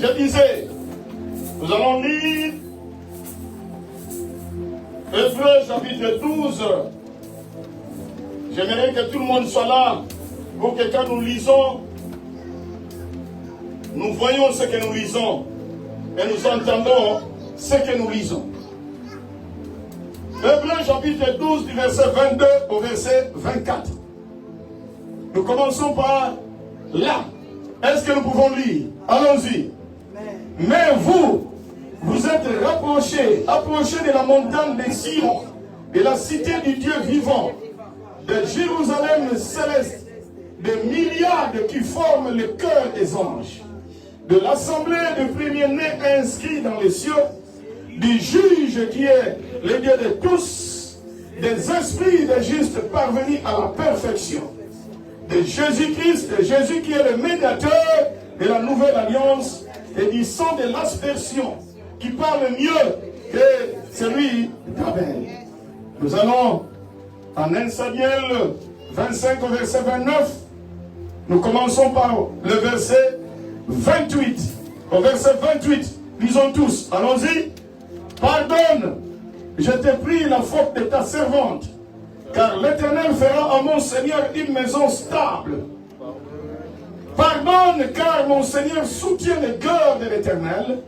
Je disais, nous allons lire Hébreux chapitre 12. J'aimerais que tout le monde soit là pour que quand nous lisons, nous voyons ce que nous lisons et nous entendons ce que nous lisons. Hébreux chapitre 12 du verset 22 au verset 24. Nous commençons par là. Est-ce que nous pouvons lire? Allons-y. Mais vous êtes approchés de la montagne des Sion, de la cité du Dieu vivant, de Jérusalem céleste, des myriades qui forment le cœur des anges, de l'assemblée de premiers-nés inscrits dans les cieux, du juge qui est le Dieu de tous, des esprits des justes parvenus à la perfection, de Jésus-Christ, de Jésus qui est le médiateur de la nouvelle alliance, et du sang de l'aspersion, qui parle mieux que celui d'Abel. Nous allons en 1 Samuel 25 au verset 29. Nous commençons par le verset 28. Au verset 28, lisons tous. Allons-y. Pardonne, je t'ai pris la faute de ta servante, car l'Éternel fera à mon Seigneur une maison stable. Pardonne, car mon Seigneur soutient le cœur de l'Éternel,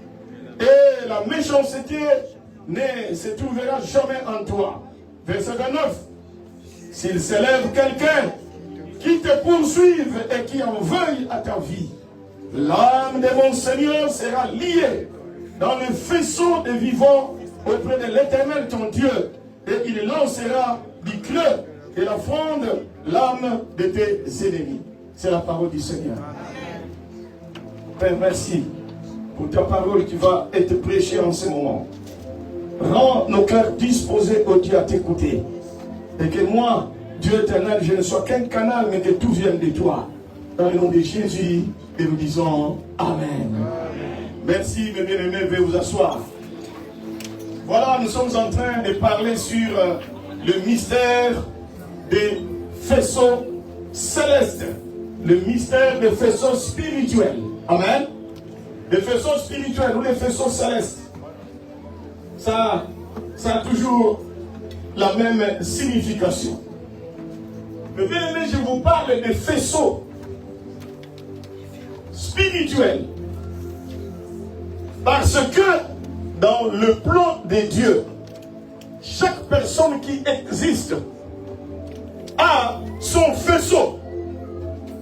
et la méchanceté ne se trouvera jamais en toi. Verset 29. S'il s'élève quelqu'un qui te poursuive et qui en veuille à ta vie, l'âme de mon Seigneur sera liée dans le faisceau des vivants auprès de l'Éternel ton Dieu, et il lancera du creux de la fronde l'âme de tes ennemis. C'est la parole du Seigneur. Père, merci pour ta parole qui va être prêchée en ce moment. Rends nos cœurs disposés, ô Dieu, à t'écouter. Et que moi, Dieu éternel, je ne sois qu'un canal, mais que tout vienne de toi. Dans le nom de Jésus, et nous disons Amen. Merci, mes bien-aimés, veuillez vous asseoir. Voilà, nous sommes en train de parler sur le mystère des faisceaux célestes. Le mystère des faisceaux spirituels. Amen. Les faisceaux spirituels ou les faisceaux célestes. Ça a toujours la même signification. Mais bien aimé, je vous parle des faisceaux spirituels. Parce que dans le plan de Dieu, chaque personne qui existe a son faisceau.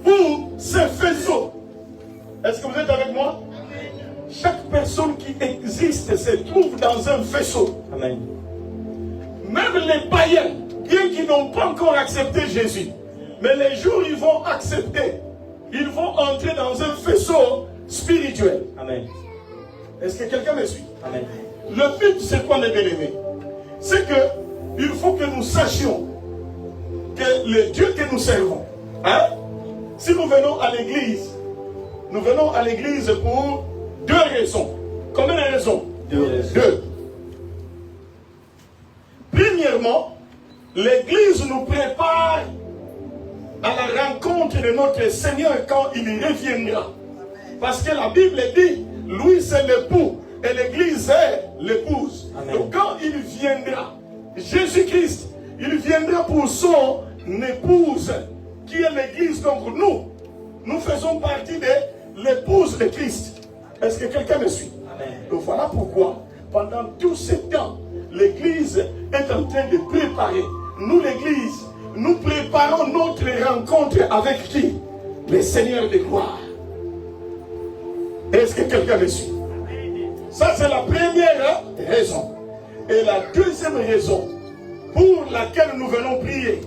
Ou ses faisceaux. Est-ce que vous êtes avec moi? Chaque personne qui existe se trouve dans un faisceau. Amen. Même les païens, bien qu'ils n'ont pas encore accepté Jésus, mais les jours où ils vont accepter, ils vont entrer dans un faisceau spirituel. Amen. Est-ce que quelqu'un me suit? Amen. Le but, c'est quoi, mes bien-aimés? C'est que il faut que nous sachions que le Dieu que nous servons, si nous venons à l'église, nous venons à l'église pour deux raisons. Combien de raisons? Deux. Premièrement, l'église nous prépare à la rencontre de notre Seigneur quand il reviendra. Parce que la Bible dit, lui c'est l'époux et l'église est l'épouse. Donc quand il viendra, Jésus-Christ, il viendra pour son épouse, qui est l'église. Donc nous faisons partie de l'épouse de Christ. Est-ce que quelqu'un me suit? Amen. Donc voilà pourquoi, pendant tout ce temps, l'église est en train de préparer. Nous, l'église, nous préparons notre rencontre avec qui? Le Seigneur de gloire. Est-ce que quelqu'un me suit? Ça, c'est la première raison. Et la deuxième raison pour laquelle nous venons prier.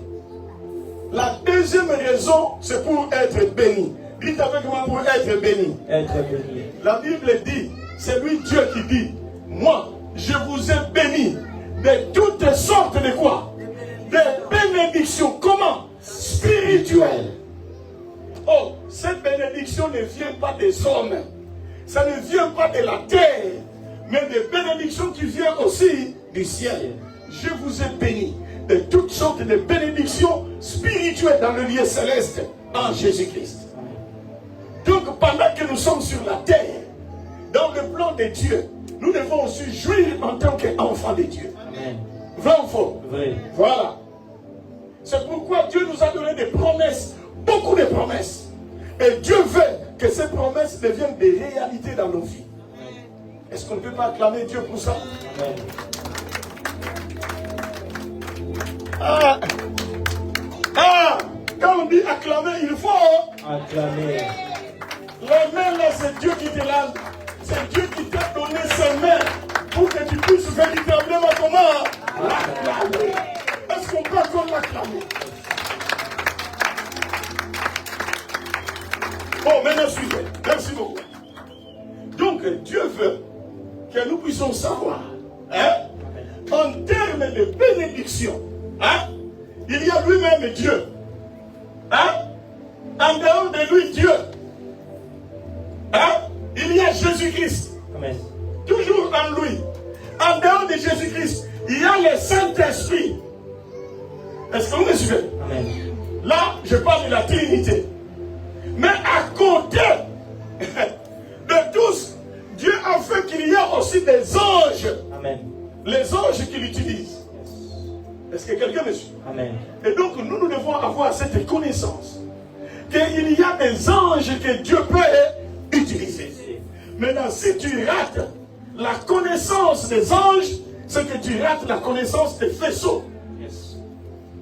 La deuxième raison, c'est pour être béni. Dites avec moi, pour être béni. Être béni. La Bible dit, c'est lui Dieu qui dit, moi, je vous ai béni de toutes sortes de quoi? De bénédictions. Comment? Spirituelles. Oh, cette bénédiction ne vient pas des hommes. Ça ne vient pas de la terre, mais des bénédictions qui viennent aussi du ciel. Je vous ai béni de toutes sortes de bénédictions spirituelles dans le lieu céleste en Jésus-Christ. Donc pendant que nous sommes sur la terre, dans le plan de Dieu, nous devons aussi jouir en tant qu'enfants de Dieu. Amen. Vrai ou faux? Vrai. Voilà. C'est pourquoi Dieu nous a donné des promesses, beaucoup de promesses. Et Dieu veut que ces promesses deviennent des réalités dans nos vies. Est-ce qu'on ne peut pas acclamer Dieu pour ça? Amen. Quand on dit acclamer, il faut acclamer. La main là, c'est Dieu qui te l'a. C'est Dieu qui t'a donné ses mains pour que tu puisses véritablement comment l'acclamer. Est-ce qu'on peut encore l'acclamer? Bon, maintenant suivez. Merci beaucoup. Donc Dieu veut que nous puissions savoir, en termes de bénédiction, il y a lui-même Dieu. En dehors de lui, Dieu. Il y a Jésus-Christ. Amen. Toujours en lui. En dehors de Jésus-Christ, il y a le Saint-Esprit. Est-ce que vous me suivez? Amen. Là, je parle de la Trinité. Mais à côté de tous, Dieu a fait qu'il y a aussi des anges. Amen. Les anges qu'il utilise. Est-ce que quelqu'un me suit? Amen. Et donc, nous devons avoir cette connaissance qu'il y a des anges que Dieu peut utiliser. Maintenant, si tu rates la connaissance des anges, c'est que tu rates la connaissance des faisceaux. Yes.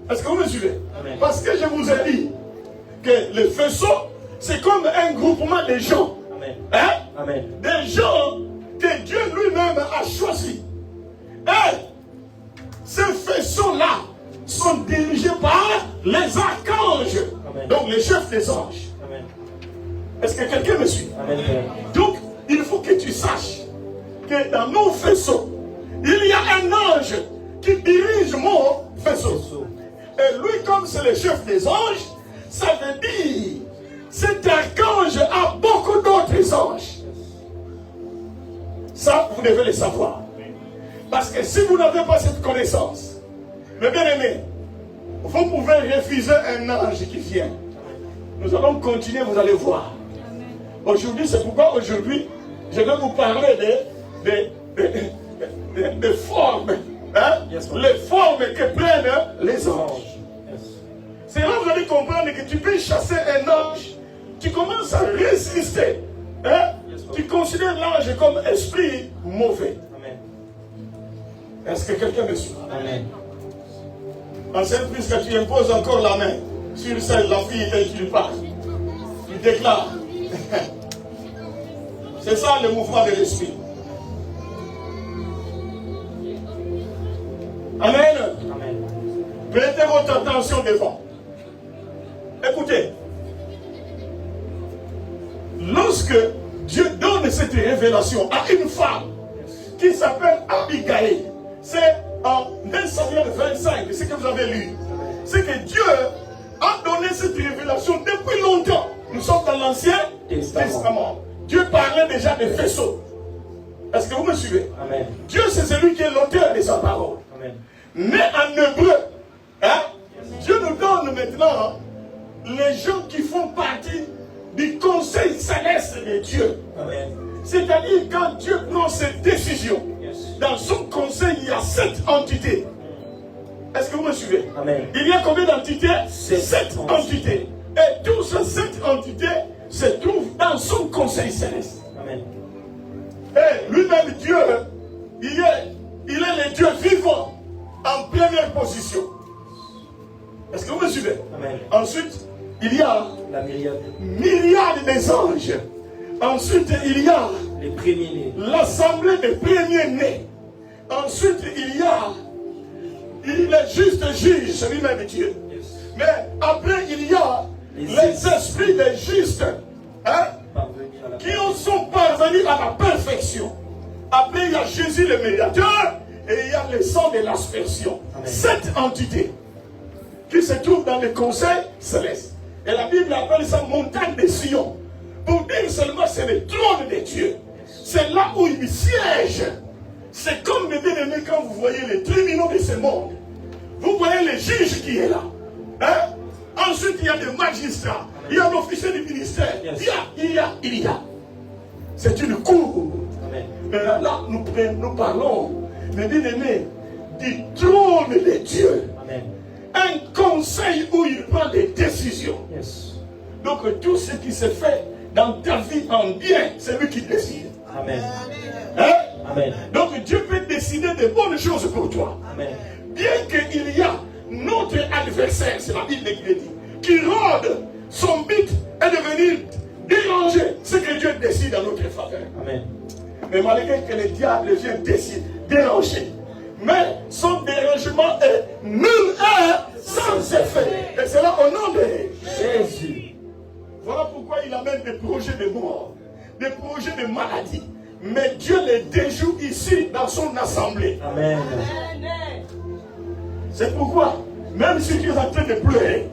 Est-ce que vous me suivez? Amen. Parce que je vous ai dit que les faisceaux, c'est comme un groupement de gens. Amen. Amen. Des gens que Dieu lui-même a choisis. Et ces faisceaux-là sont dirigés par les archanges. Amen. Donc les chefs des anges. Amen. Est-ce que quelqu'un me suit? Amen. Donc, il faut que tu saches que dans nos faisceaux, il y a un ange qui dirige mon faisceau. Et lui, comme c'est le chef des anges, ça veut dire cet archange a beaucoup d'autres anges. Ça, vous devez le savoir. Parce que si vous n'avez pas cette connaissance, mes bien-aimés, vous pouvez refuser un ange qui vient. Nous allons continuer, vous allez voir. Aujourd'hui, c'est pourquoi aujourd'hui, je vais vous parler des formes. Les formes que prennent les anges. C'est là que vous allez comprendre que tu peux chasser un ange. Tu commences à résister. Tu considères l'ange comme esprit mauvais. Amen. Est-ce que quelqu'un me suit? Amen. Enseigne, puisque tu imposes encore la main sur celle, la fille et tu lui parles. Tu déclares. C'est ça le mouvement de l'esprit. Amen. Amen. Prêtez votre attention devant. Écoutez. Lorsque Dieu donne cette révélation à une femme qui s'appelle Abigail, c'est en 1 Samuel 25, ce que vous avez lu. C'est que Dieu a donné cette révélation depuis longtemps. Nous sommes dans l'Ancien Testament. Dieu parlait déjà des faisceaux. Est-ce que vous me suivez? Amen. Dieu, c'est celui qui est l'auteur de sa parole. Amen. Mais en hébreu, Dieu nous donne maintenant les gens qui font partie du conseil céleste de Dieu. Amen. C'est-à-dire quand Dieu prend ses décisions, dans son conseil, il y a 7 entités. Est-ce que vous me suivez? Amen. Il y a combien d'entités? 7 entités. Et toutes ces 7 entités se trouvent dans son conseil céleste. Amen. Et lui-même, Dieu, il est le Dieu vivant en première position. Est-ce que vous me suivez? Amen. Ensuite, il y a la myriade des anges. Ensuite, il y a les premiers-nés, l'assemblée des premiers-nés. Ensuite, il y a le juste juge, c'est lui-même Dieu. Yes. Mais après, il y a les esprits des justes qui sont parvenus à la perfection. Après, il y a Jésus le médiateur et il y a le sang de l'aspersion. 7 entités qui se trouvent dans le conseil céleste. Et la Bible appelle ça montagne de Sion. Pour dire seulement c'est le trône de Dieu. C'est là où il siège. C'est comme mes bien-aimés quand vous voyez les tribunaux de ce monde. Vous voyez le juge qui est là. Ensuite, il y a des magistrats. Il y a l'officier du ministère. Il y a. C'est une cour Amen. Mais là, nous parlons, mes bien-aimés, du trône de Dieu. Amen. Un conseil où il prend des décisions. Yes. Donc tout ce qui se fait dans ta vie en bien, c'est lui qui décide. Amen. Hein? Amen. Donc Dieu peut décider de bonnes choses pour toi. Amen. Bien qu'il y a notre adversaire, c'est la Bible qui le dit, qui rôde, son but est de venir déranger ce que Dieu décide en notre faveur. Amen. Mais malgré que le diable vient déranger, mais son dérangement est nul et sans effet. Et c'est là au nom de Jésus. Voilà pourquoi il amène des projets de mort, des projets de maladie. Mais Dieu les déjoue ici dans son assemblée. Amen. C'est pourquoi, même si tu es en train de pleurer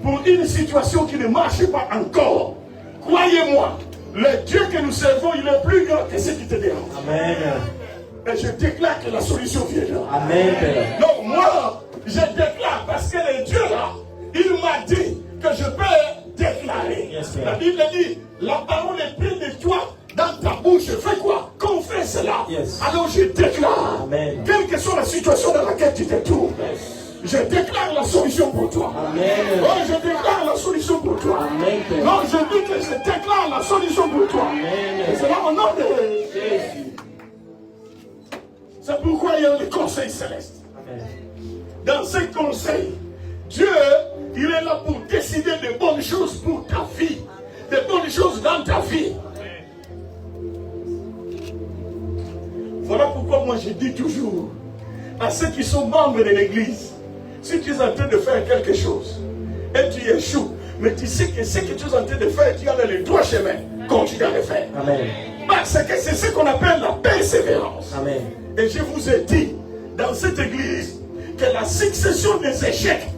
pour une situation qui ne marche pas encore, croyez-moi, le Dieu que nous servons, il est plus grand que ce qui te dérange. Amen. Et je déclare que la solution viendra. Amen, Père. Donc moi, je déclare parce que le Dieu là, il m'a dit que je peux déclarer. Yes, la Bible dit, la parole est pleine de toi dans ta bouche. Fais quoi? Confesse cela. Yes. Alors je déclare, Amen. quelle que soit la situation dans laquelle tu te trouves, Yes. je déclare la solution pour toi. Amen. Oh, je déclare la solution pour toi. Amen, Père. Non, je dis que je déclare la solution pour toi. Amen. Et c'est là au nom de Jésus. C'est pourquoi il y a le conseil céleste. Amen. Dans ce conseil, Dieu, il est là pour décider de bonnes choses pour ta vie. De bonnes choses dans ta vie. Voilà pourquoi moi je dis toujours à ceux qui sont membres de l'église, si tu es en train de faire quelque chose et tu échoues, mais tu sais que ce que tu es en train de faire, tu as le droit chemin, continue à le faire. Amen. Parce que c'est ce qu'on appelle la persévérance. Amen. Et je vous ai dit dans cette église que la succession des échecs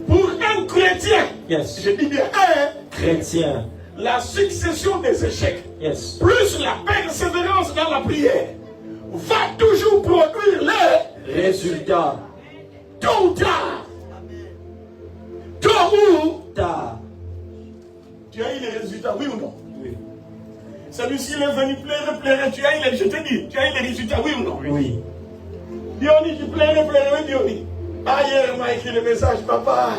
pour un chrétien, Yes. je dis bien un Chrétien. la succession des échecs, Yes. plus la persévérance dans la prière, va toujours produire les Résultat. tôt ou tard. Tôt ou Ta. tu as eu les résultats, oui ou non? Oui. Celui-ci il est venu pleurer, tu as eu les, je te dis, tu as eu les résultats, oui ou non? Oui. Diony, tu pleurais, oui Diony. Ah, hier, il m'a écrit le message, papa,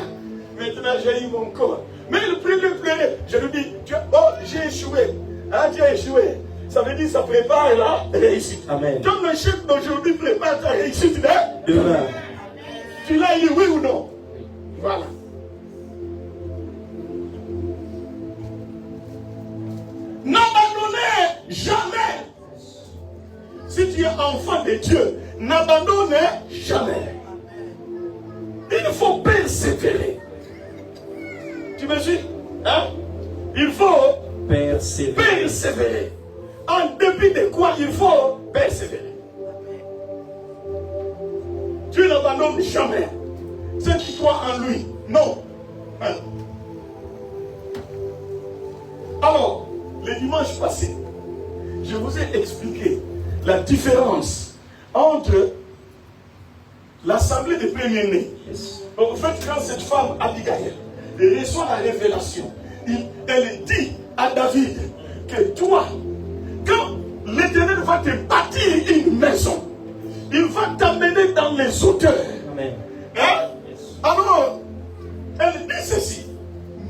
maintenant j'ai eu mon corps. Mais il pleurait. Je lui dis, oh, j'ai échoué. Ah, tu as échoué. Ça veut dire, ça prépare la réussite. Amen. Comme le chef d'aujourd'hui prépare ta réussite Demain. tu l'as eu, oui ou non? Voilà. N'abandonnez jamais. Si tu es enfant de Dieu, n'abandonne jamais. Il faut persévérer. Tu me suis? Hein? Il faut Persévérer. persévérer. En dépit de quoi il faut persévérer. Tu n'abandonnes jamais. Ceux qui croient en lui. Non. Hein? Alors, le dimanche passé, je vous ai expliqué la différence entre l'assemblée des premiers-nés. Yes. En fait, quand cette femme, Abigail, reçoit la révélation, elle dit à David que toi, quand l'Éternel va te bâtir une maison, il va t'amener dans les hauteurs. Amen. Hein? Yes. Alors, elle dit ceci.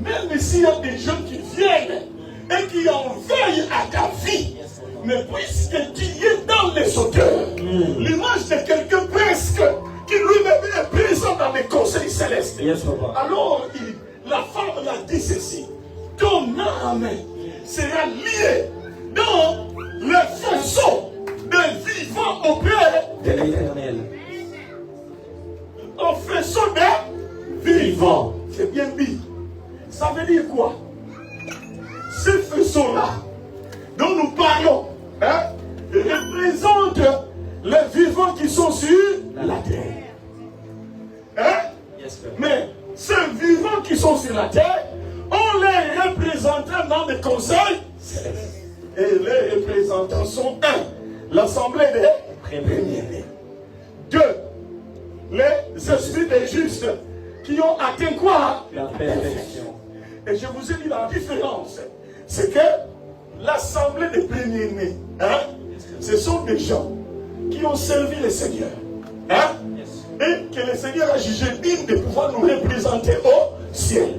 Même s'il y a des gens qui viennent et qui en veillent à ta vie, mais puisque tu es dans les hauteurs, l'image de quelqu'un presque qui lui-même est présent dans les conseils célestes. Yes, papa. Alors, la femme l'a dit ceci. Ton âme sera liée dans le faisceau de vivant auprès De l'Éternel. un faisceau de vivant. C'est bien dit. Ça veut dire quoi? Ce faisceau-là dont nous parlons hein, représente les vivants qui sont sur la terre. Hein? Yes, Père. Mais ces vivants qui sont sur la terre, on les représentera dans les conseils célestes. Et les représentants sont un, l'assemblée des premiers-nés. Deux, les esprits des justes qui ont atteint quoi? La perfection. Et je vous ai dit la différence. C'est que l'assemblée des premiers-nés, hein, ce sont des gens qui ont servi le Seigneur. Hein? Et que le Seigneur a jugé digne de pouvoir nous représenter au ciel.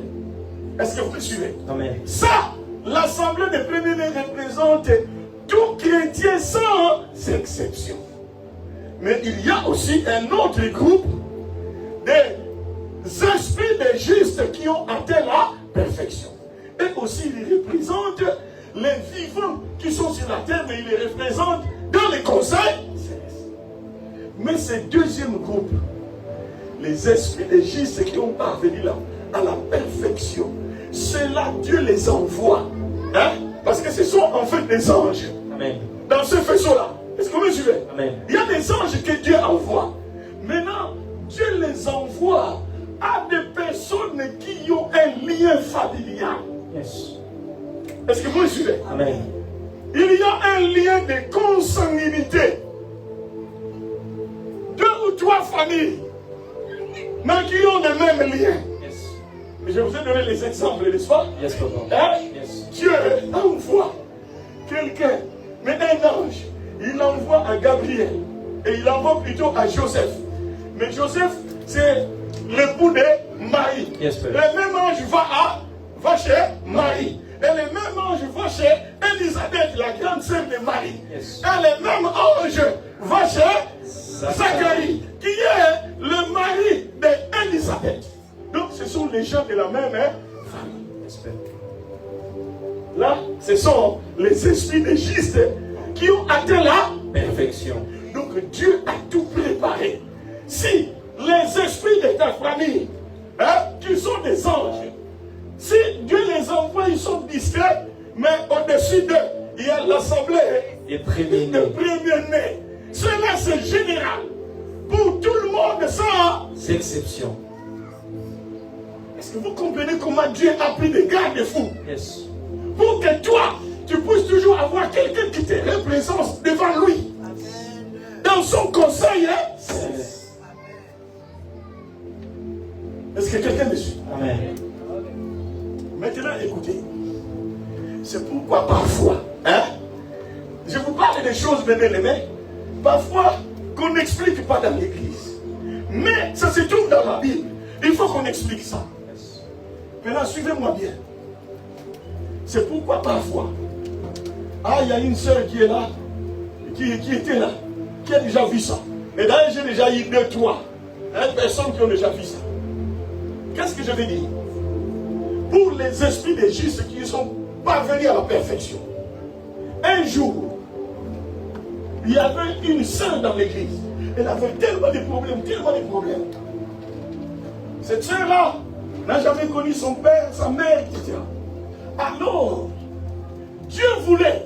Est-ce que vous me suivez? Amen. Ça, l'Assemblée des premiers représente tout chrétien sans exception. Mais il y a aussi un autre groupe des esprits des justes qui ont atteint la perfection. Et aussi, ils représentent les vivants qui sont sur la terre, mais ils les représentent dans les conseils célestes. Mais ce deuxième groupe, les esprits des justes qui ont parvenu là, à la perfection, ceux-là, Dieu les envoie. Hein? Parce que ce sont en fait des anges. Amen. Dans ce faisceau-là. Est-ce que vous me suivez? Amen. Il y a des anges que Dieu envoie. Maintenant, Dieu les envoie à des personnes qui ont un lien familial. Yes. Est-ce que vous me suivez? Amen. Il y a un lien de consanguinité. 2 ou 3 familles, mais qui ont le même lien. Yes. Je vous ai donné les exemples, n'est-ce pas? Yes, Papa. Hein? Yes. Dieu envoie quelqu'un, mais un ange, il l'envoie à Gabriel, et il l'envoie plutôt à Joseph. Mais Joseph, c'est l'époux de Marie. Yes, Père. Le même ange va chez Marie. Et le même ange va chez Élisabeth, la grande sœur de Marie. Yes. Et le même ange va chez Zacharie, qui est le mari d'Élisabeth. Donc ce sont les gens de la même famille. Yes, Père. Là, ce sont les esprits des justes qui ont atteint la Perfection. Donc Dieu a tout préparé. Si les esprits de ta famille, qui sont des anges, si Dieu les envoie, ils sont discrets, mais au-dessus d'eux, il y a l'assemblée Des premiers-nés. de premiers-nés. Cela, c'est général. Pour tout le monde, sans Exception. Est-ce que vous comprenez comment Dieu a pris des garde-fous Yes. pour que toi, tu puisses toujours avoir quelqu'un qui te représente devant lui. Dans son conseil, Yes. Est-ce que quelqu'un me suit? Amen. Maintenant, écoutez. C'est pourquoi parfois, je vous parle des choses, bien-aimés, parfois qu'on n'explique pas dans l'église. Mais ça se trouve dans la Bible. Il faut qu'on explique ça. Maintenant, suivez-moi bien. C'est pourquoi parfois, il y a une sœur qui est là, qui était là, qui a déjà vu ça. Et d'ailleurs, j'ai déjà eu 2, 3 personnes qui ont déjà vu ça. Qu'est-ce que je veux dire? Pour les esprits des justes qui sont parvenus à la perfection. Un jour, il y avait une sœur dans l'église. Elle avait tellement de problèmes, tellement de problèmes. Cette sœur-là n'a jamais connu son père, sa mère, etc. Alors, Dieu voulait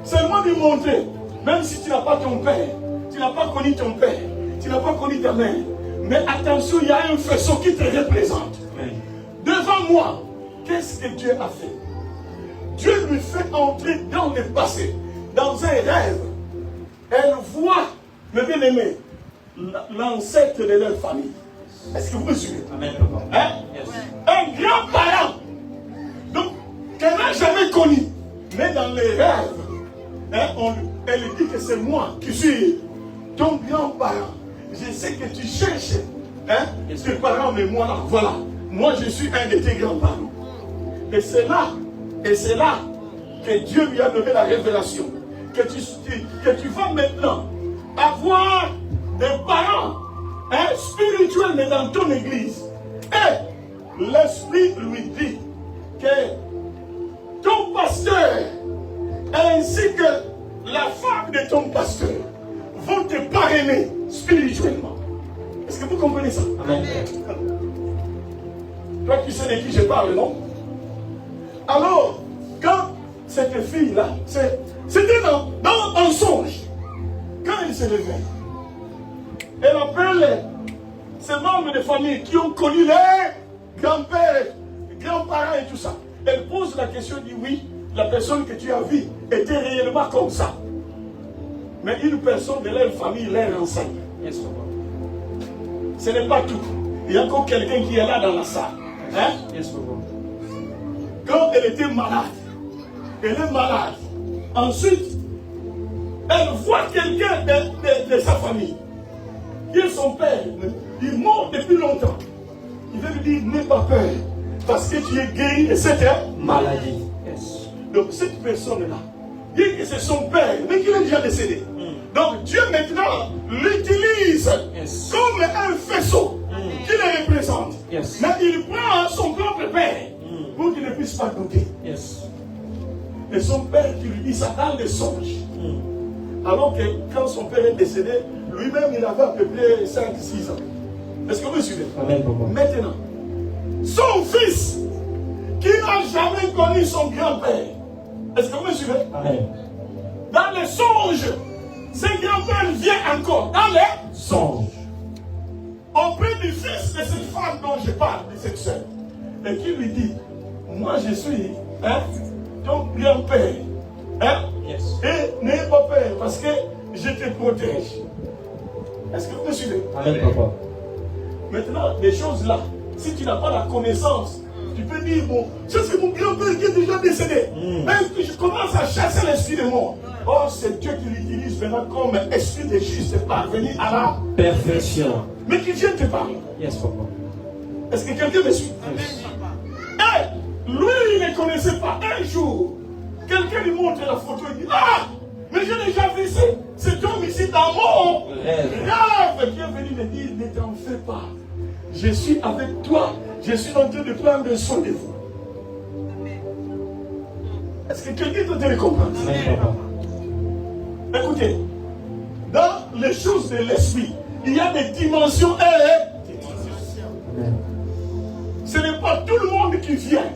seulement lui montrer, même si tu n'as pas ton père, tu n'as pas connu ton père, tu n'as pas connu ta mère, mais attention, il y a un faisceau qui te représente. Devant moi, qu'est-ce que Dieu a fait? Dieu lui fait entrer dans le passé, dans un rêve. Elle voit, mes bien-aimés, l'ancêtre de leur famille. Est-ce que vous me suivez? Amen, Papa. Yes. Un grand-parent. Donc, qu'elle n'a jamais connu. Mais dans les rêves, elle dit que c'est moi qui suis ton grand-parent. Je sais que tu cherches tes parents, mais moi là, voilà. Moi, je suis un de tes grands-parents. Et c'est là que Dieu lui a donné la révélation. Que tu vas maintenant avoir des parents spirituels, mais dans ton église. Et l'Esprit lui dit que ton pasteur, ainsi que la femme de ton pasteur, vont te parrainer spirituellement. Est-ce que vous comprenez ça? Amen. Toi, tu sais de qui je parle, non? Alors, quand cette fille-là, c'était dans un songe, quand elle se levait, elle appelle ces membres de famille qui ont connu les grands-pères, grands-parents et tout ça. Elle pose la question, dit oui, la personne que tu as vue était réellement comme ça. Mais une personne de leur famille leur enseigne. Yes, Papa. Ce n'est pas tout. Il y a encore quelqu'un qui est là dans la salle. Yes, Papa. Quand elle était malade, elle est malade. Ensuite, elle voit quelqu'un de sa famille, qui est son père, il est mort depuis longtemps. Il veut lui dire, n'aie pas peur, parce que tu es guéri de cette maladie. Yes. Donc cette personne-là, dit que c'est son père, mais qu'il est déjà décédé. Donc Dieu maintenant l'utilise comme un faisceau qui le représente. Yes. Mais il prend son propre père pour qu'il ne puisse pas douter. Yes. Et son père qui lui dit ça dans les songes. Alors que quand son père est décédé, lui-même il avait à peu près 5-6 ans. Est-ce que vous me suivez? Amen. Maintenant, son fils qui n'a jamais connu son grand-père. Est-ce que vous me suivez? Amen. Dans les songes, ce grand-père vient encore dans les Songe. auprès du fils de cette femme dont je parle, de cette soeur, et qui lui dit, moi je suis ton grand-père, Yes. et n'aie pas peur parce que je te protège. Est-ce que vous me suivez? Amen, papa. Maintenant, les choses là, si tu n'as pas la connaissance, tu peux dire, bon, ça c'est mon grand-père qui est déjà décédé. Même que je commence à chasser l'esprit de mort. Oh, c'est Dieu qui l'utilise maintenant comme esprit de juste parvenir à la Perfection. mais qui vient te parler. Yes, papa. Est-ce que quelqu'un me suit? Yes. Et lui, il ne connaissait pas. Un jour, quelqu'un lui montre la photo et dit, ah, mais j'ai déjà vu cet homme ici dans mon rêve qui est venu me dire, ne t'en fais pas. Je suis avec toi. Je suis en train de prendre soin de vous. Est-ce que quelqu'un peut te comprendre? Amen, papa. Écoutez, dans les choses de l'esprit, il y a des dimensions et des dimensions. Amen. Ce n'est pas tout le monde qui vient.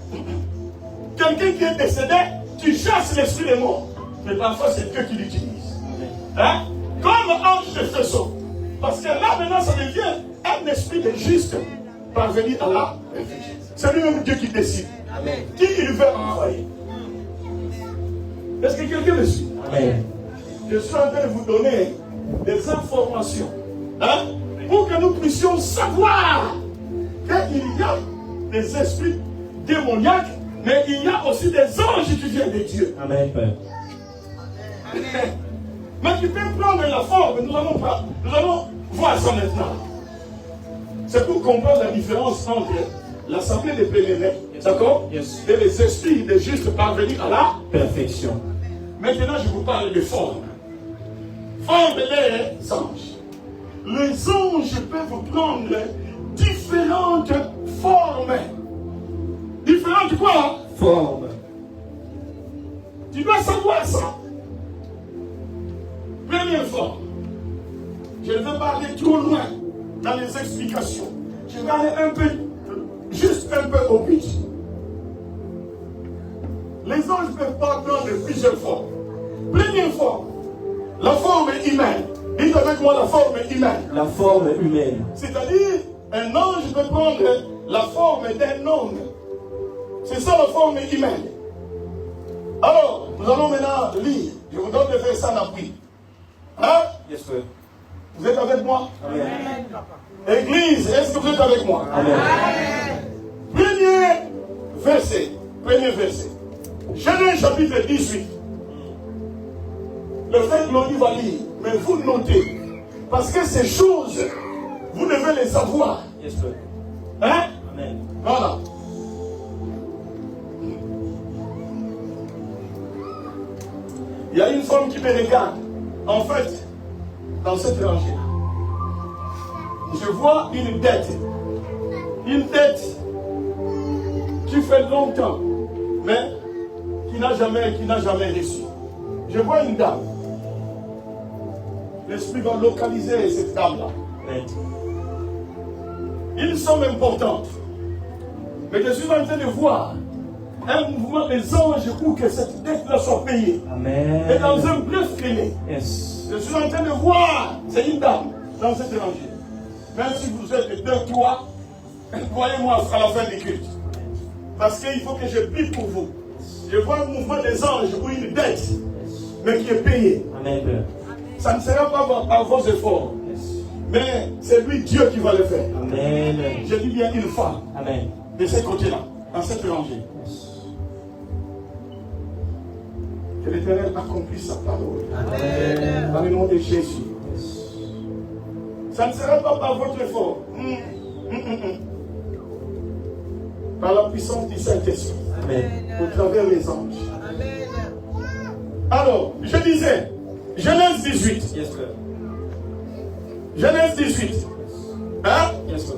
Quelqu'un qui est décédé, tu chasses l'esprit des morts. Mais parfois, c'est Dieu qui l'utilise. Hein? Comme ange de faisceau. Parce que là, maintenant, ça devient un esprit de juste parvenir à la réflexion. C'est lui-même Dieu qui décide. Amen. Qui il veut envoyer. Est-ce que quelqu'un me suit? Amen. Je suis en train de vous donner des informations pour que nous puissions savoir qu'il y a des esprits démoniaques, mais il y a aussi des anges qui viennent de Dieu. Amen, Père. Mais tu peux prendre la forme, nous allons voir ça maintenant. C'est pour comprendre la différence entre l'assemblée des préménés, d'accord, Yes. et les esprits de juste parvenir à la. Perfection. Maintenant, je vous parle de formes. Formes les anges. Les anges peuvent prendre différentes formes. Différentes quoi? Forme. Tu dois savoir ça. Première forme. Je ne vais pas aller trop loin dans les explications. Je vais aller un peu, juste un peu au but. Les anges peuvent pas prendre plusieurs formes. Première forme, la forme humaine. Dites avec moi la forme humaine. La forme humaine. C'est-à-dire, un ange peut prendre la forme d'un homme. C'est ça la forme humaine. Alors, nous allons maintenant lire. Je vous donne des versets en appui. Hein? Yes, Père. Vous êtes avec moi? Amen. Église, est-ce que vous êtes avec moi? Amen. Premier verset. Genèse chapitre 18. Le frère Glony va lire, mais vous notez. Parce que ces choses, vous devez les savoir. Yes, Père. Hein? Amen. Voilà. Il y a une femme qui me regarde. En fait, dans cette rangée-là, je vois une dette. Une dette qui fait longtemps, mais qui n'a jamais reçu. Je vois une dame. L'esprit va localiser cette dame-là. Amen. Une somme importante. Mais je suis en train de voir un mouvement des anges pour que cette dette-là soit payée. Amen. Et dans un bref délai, Yes. je suis en train de voir, c'est une dame dans cet évangile. Même si vous êtes 2, 3, croyez-moi à la fin du culte. Parce qu'il faut que je prie pour vous. Je vois un mouvement des anges pour une dette, mais qui est payée. Amen, Père. Ça ne sera pas par vos efforts, Yes. mais c'est lui Dieu qui va le faire. Amen. Je dis bien une femme Amen. de ce côté-là, dans cet évangile. Yes. Que l'Éternel accomplisse sa parole. Amen. Dans le nom de Jésus. Ça ne sera pas par votre effort. Par la puissance du Saint-Esprit. Amen. Au travers des anges. Alors, je disais, Genèse 18. Yes, sir. Genèse 18. Hein? Yes, sir.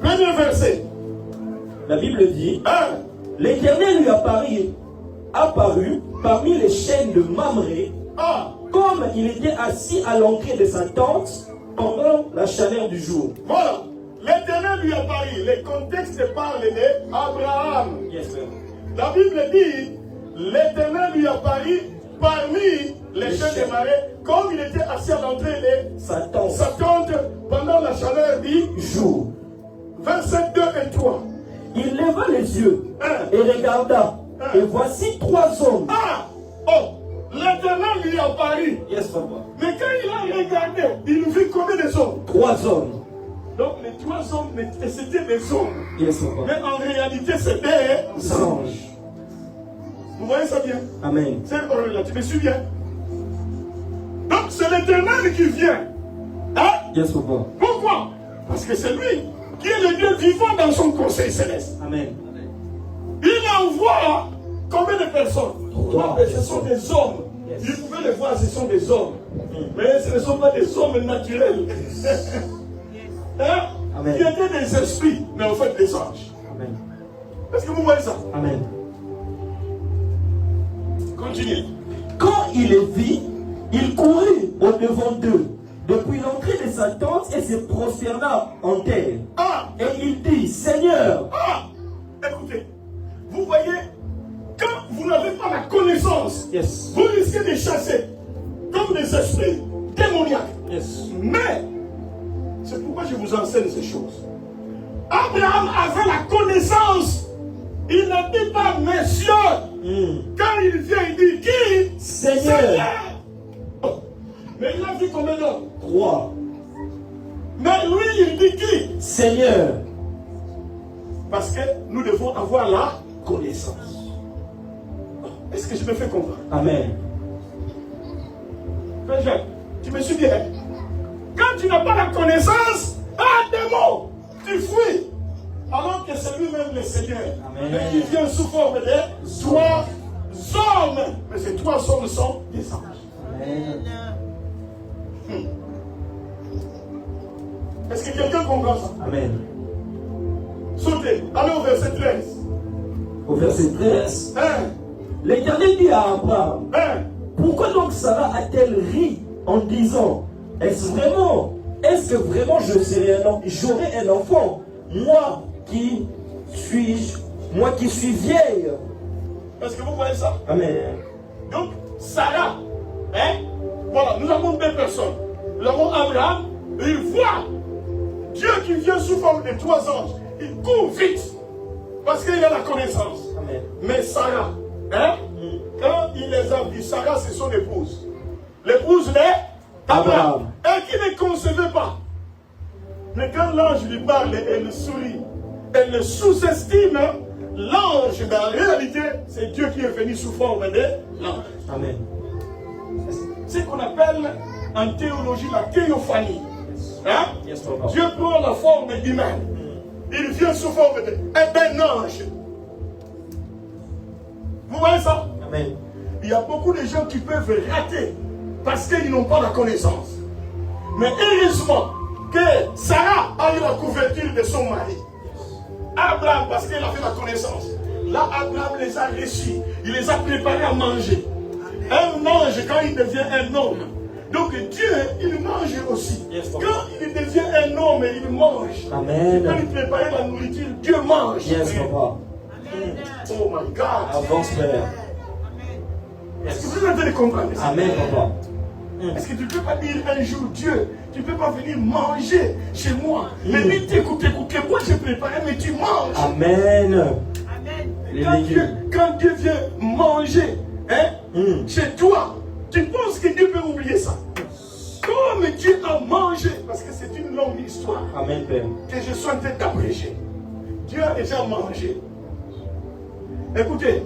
Premier verset. La Bible dit, Hein? l'Éternel lui apparut parmi les chaînes de Mamré, Ah, comme il était assis à l'entrée de sa tente pendant la chaleur du jour. voilà. L'Éternel lui apparut. Le contexte parle d'Abraham. Yes, sir. La Bible dit, l'Éternel lui apparut parmi les chaînes de marée, comme il était assis à l'entrée de Sa tente. sa tente pendant la chaleur du Jour. verset 2 et 3. Il leva les yeux et regarda. Et voici 3 hommes. Ah! Oh! L'Éternel lui apparut. Yes, papa. Mais quand il a regardé, il vit combien de hommes? 3 hommes. Donc les 3 hommes, c'était des hommes. Yes, papa. Mais en réalité, c'était des Anges. Vous voyez ça bien? Amen. C'est là, tu me suis bien? Donc c'est l'Éternel qui vient. Hein? Yes, papa. Pourquoi? Parce que c'est lui qui est le Dieu vivant dans son conseil céleste. Amen. Il envoie combien de personnes? 3. Mais ce sont des hommes. Yes. Vous pouvez les voir, ce sont des hommes. Mais ce ne sont pas des hommes naturels. Hein? Amen. Qui étaient des esprits, mais en fait des anges. Amen. Est-ce que vous voyez ça? Amen. Continuez. Quand il les vit, il courut au-devant d'eux, depuis l'entrée de sa tente, et se prosterna en terre. Ah! Et il dit, Seigneur, Ah! Écoutez, vous voyez, quand vous n'avez pas la connaissance, yes, vous risquez de chasser comme des esprits démoniaques. yes, Mais, c'est pourquoi je vous enseigne ces choses. Abraham avait la connaissance. Il ne dit pas messieurs. Quand il vient, il dit qui? Seigneur. Oh. Mais il a vu combien d'hommes? 3, Mais lui, il dit qui? Seigneur. Parce que nous devons avoir la connaissance. Est-ce que je me fais comprendre? Amen. Frère Jacques, tu me suis bien? Quand tu n'as pas la connaissance, démon, tu fuis. Alors que c'est lui-même le Seigneur. Amen. Mais il vient sous forme de 3 hommes. Mais ces 3 hommes sont des anges. Amen. Est-ce que quelqu'un comprend ça? Amen. Sautez. Allez au verset 13. Au verset 13, Hein? l'Éternel dit à Abraham, Hein? pourquoi donc Sarah a-t-elle ri en disant, est-ce que vraiment j'aurai un enfant, moi qui suis vieille? Est-ce que vous voyez ça? Amen. Donc, Sarah, hein? Voilà, nous avons 2 personnes. Nous avons Abraham, et il voit Dieu qui vient sous forme de 3 anges. Il court vite, parce qu'il a la connaissance. Amen. Mais Sarah, hein? Quand il les a vus, Sarah c'est son épouse. L'épouse d'Abraham. Elle qui ne concevait pas. Mais quand l'ange lui parle, elle sourit. Elle le sous-estime. L'ange, mais en réalité, c'est Dieu qui est venu sous forme de l'ange. Amen. C'est ce qu'on appelle en théologie la théophanie. Hein? Yes, papa. Dieu prend la forme humaine. Il vient sous forme d'un ange. Vous voyez ça? Amen. Il y a beaucoup de gens qui peuvent rater parce qu'ils n'ont pas la connaissance. Mais heureusement que Sarah a eu la couverture de son mari. Abraham, parce qu'il a fait la connaissance. Là, Abraham les a reçus. Il les a préparés à manger. Un ange, quand il devient un homme. Donc Dieu, il mange aussi. Yes, papa. Quand il devient un homme, il mange. Amen. Quand il prépare la nourriture, Dieu mange. Yes, papa. Oh my God. Avance, Père. Est-ce que vous êtes en train de comprendre ça? Amen, papa. Est-ce que tu ne peux pas dire un jour, Dieu, tu ne peux pas venir manger chez moi? Mais lui, t'écoute, moi j'ai préparé, mais tu manges. Amen. Les légumes. Quand Dieu vient manger chez toi, tu penses que Dieu peut oublier ça? Comme Dieu a mangé, parce que c'est une longue histoire Amen, Père. que je suis en train d'abréger. Dieu a déjà mangé. Écoutez,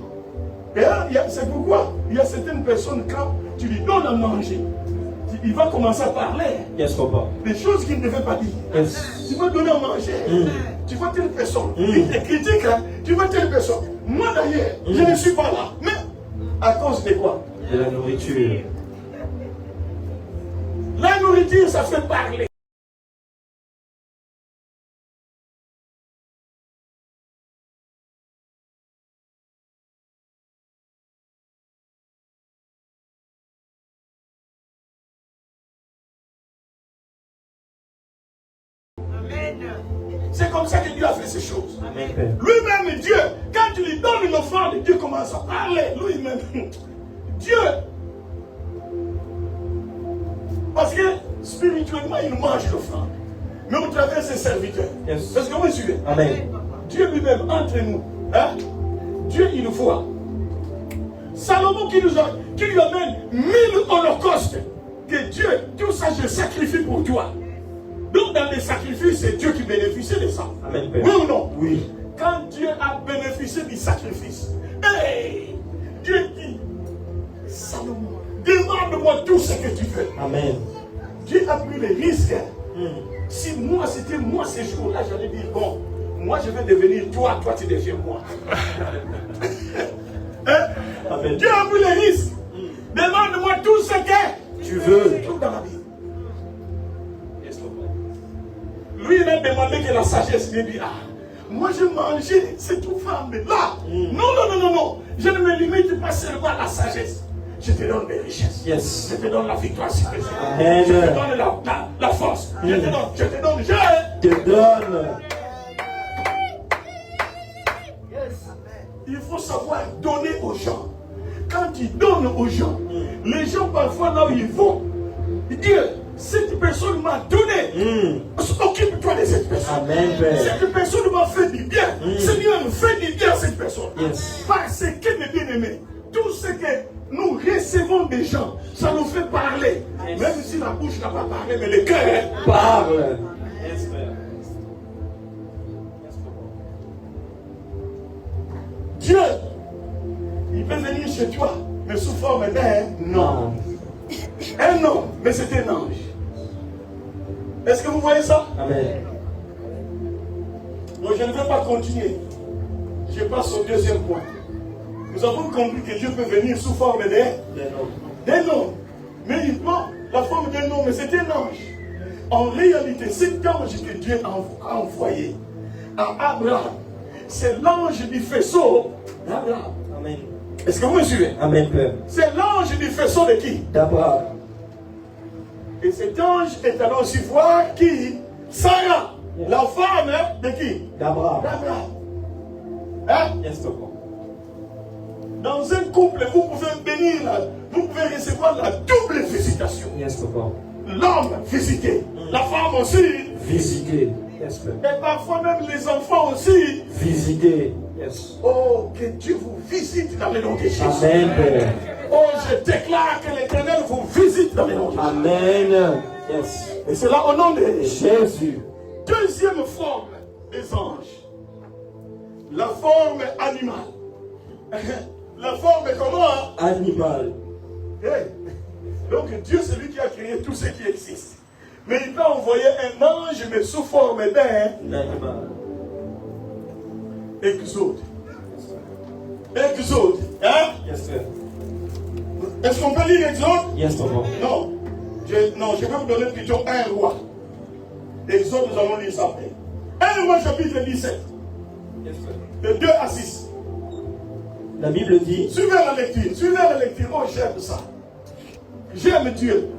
c'est pourquoi il y a certaines personnes, quand tu lui donnes à manger, il va commencer à parler. Yes, papa. Des choses qu'il ne devait pas dire. Yes. Tu vas donner à manger. Tu vois telle personne. Il te critique, hein? Tu vois telle personne. Moi d'ailleurs, je ne suis pas là. Mais à cause de quoi? De la nourriture. La nourriture, ça fait parler. C'est comme ça que Dieu a fait ces choses. Lui-même, Dieu, quand tu lui donnes une offrande, Dieu commence à parler. Lui-même, Dieu. Parce que spirituellement, il mange l'offrande. Mais au travers de ses serviteurs. Yes. Parce que vous me suivez? Amen. Dieu lui-même, entre nous, hein? Dieu, il le voit. Salomon qui lui amène 1000 holocaustes. Que Dieu, tout ça, je sacrifie pour toi. Donc dans les sacrifices, c'est Dieu qui bénéficie de ça. Amen, Père. Oui ou non? Oui. Quand Dieu a bénéficié du sacrifice, hey, Dieu dit, Salomon, demande-moi tout ce que tu veux. Amen. Dieu a pris les risques. Si moi, c'était moi ces jours-là, j'allais dire, bon, moi je vais devenir toi, toi tu deviens moi. Hein? Amen. Dieu a pris les risques. Demande-moi tout ce que Tu veux. Tout dans la vie. Lui, il a demandé que la sagesse lui dit, ah, moi j'ai mangé cette femme là. Non. Je ne me limite pas seulement à la sagesse. Je te donne des richesses. Yes. Je te donne la victoire sur les Amen. Je te donne la force. Je te donne. Te donne. Il faut savoir donner aux gens. Quand tu donnes aux gens, les gens parfois là où ils vont, Dieu, cette personne m'a donné. Occupe-toi de cette personne. Amen, Père. Cette personne m'a fait du bien. Seigneur, fais du bien à cette personne. Yes. Parce que, mes bien-aimés, tout ce que nous recevons des gens, ça nous fait parler. Yes. Même si la bouche n'a pas parlé, mais le cœur parle. Yes, Père. Dieu, il peut venir chez toi, mais sous forme d'un homme. Un homme, mais c'est un ange. Est-ce que vous voyez ça? Amen. Donc je ne vais pas continuer. Je passe au deuxième point. Nous avons compris que Dieu peut venir sous forme d'un homme. Mais il prend la forme d'un homme, mais c'est un ange. En réalité, cet ange que Dieu a envoyé à Abraham, c'est l'ange du faisceau d'Abraham. Amen. Est-ce que vous me suivez? Amen, Père. C'est l'ange du faisceau de qui? D'Abraham. Et cet ange est allé aussi voir qui? Sarah, la femme de qui? D'Abraham. D'Abraham. Hein? Yes, papa. Dans un couple, vous pouvez bénir, vous pouvez recevoir la double visitation. Yes, papa. L'homme visité, la femme aussi. Visiter. Yes, Père. Et parfois même les enfants aussi. Visiter. Yes. Oh, que Dieu vous visite dans le nom de Jésus. Amen, Père. Oh, je déclare que l'Éternel vous visite dans le nom de Jésus. Amen. Yes. Et c'est là au nom de Jésus. Deuxième forme des anges. La forme animale. La forme comment? Animal. Hey. Donc Dieu, c'est lui qui a créé tout ce qui existe. Mais il peut envoyer un ange, mais sous forme d'un Animal. Exode. Exode. Hein? Yes, sir. Est-ce qu'on peut lire Exode? Yes, papa. Non. Je vais vous donner plutôt un roi. Exode, nous allons lire ça après. Un roi chapitre 17. Yes, sir. De 2 à 6. La Bible dit. Suivez la lecture. Suivez la lecture. Oh, j'aime ça. J'aime Dieu.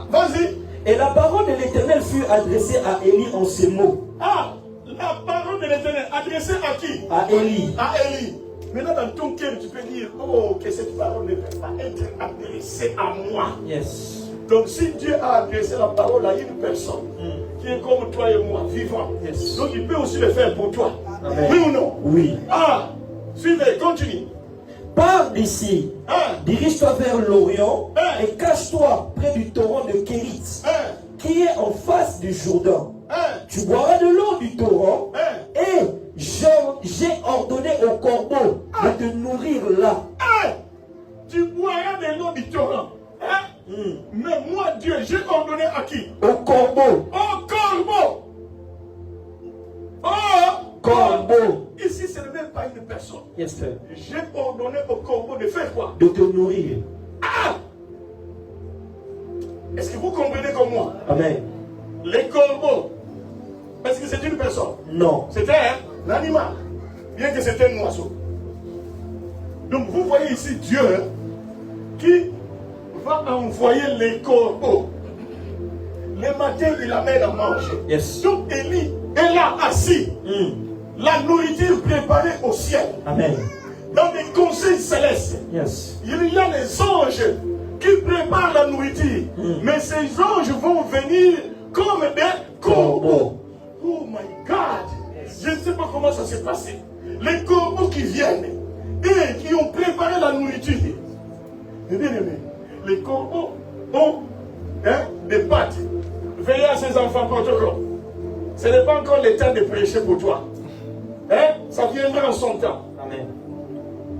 Vas-y. Et la parole de l'Éternel fut adressée à Élie en ces mots. Ah, la parole de l'Éternel adressée à qui? À Élie. À Élie. Maintenant, dans ton cœur, tu peux dire, oh, que cette parole ne peut pas être adressée à moi. Yes. Donc, si Dieu a adressé la parole à une personne qui est comme toi et moi, vivant, Yes. donc il peut aussi le faire pour toi. Amen. Oui ou non? Oui. Ah, suivez, continue. Pars d'ici, Hein? dirige-toi vers l'Orient Hein? et cache-toi près du torrent de Kérit, Hein? qui est en face du Jourdain. Hein? Tu boiras de l'eau du torrent Hein? et j'ai ordonné au corbeau de te nourrir là. Hein? tu boiras de l'eau du torrent. Hein? Mais moi, Dieu, j'ai ordonné à qui? Au corbeau. Au corbeau. Oh, Corbeau. Ici, ce n'est même pas une personne. Yes, Père. J'ai ordonné au corbeau de faire quoi? De te nourrir. Ah! Est-ce que vous comprenez comme moi? Amen. Les corbeaux, est-ce que c'est une personne? Non. C'était un animal, bien que c'était un oiseau. Donc vous voyez ici Dieu qui va envoyer les corbeaux. Le matin, il amène à manger. Yes. Donc Élie est là assis. La nourriture préparée au ciel. Amen. Dans des conseils célestes. Yes. Il y a les anges qui préparent la nourriture. Mais ces anges vont venir comme des corbeaux. Oh my God. Je ne sais pas comment ça s'est passé. Les corbeaux qui viennent et qui ont préparé la nourriture. Mais bien aimé, les corbeaux ont des pattes. Veillez à ces enfants protocole. Ce n'est pas encore le temps de prêcher pour toi. Ça viendra en son temps. Amen.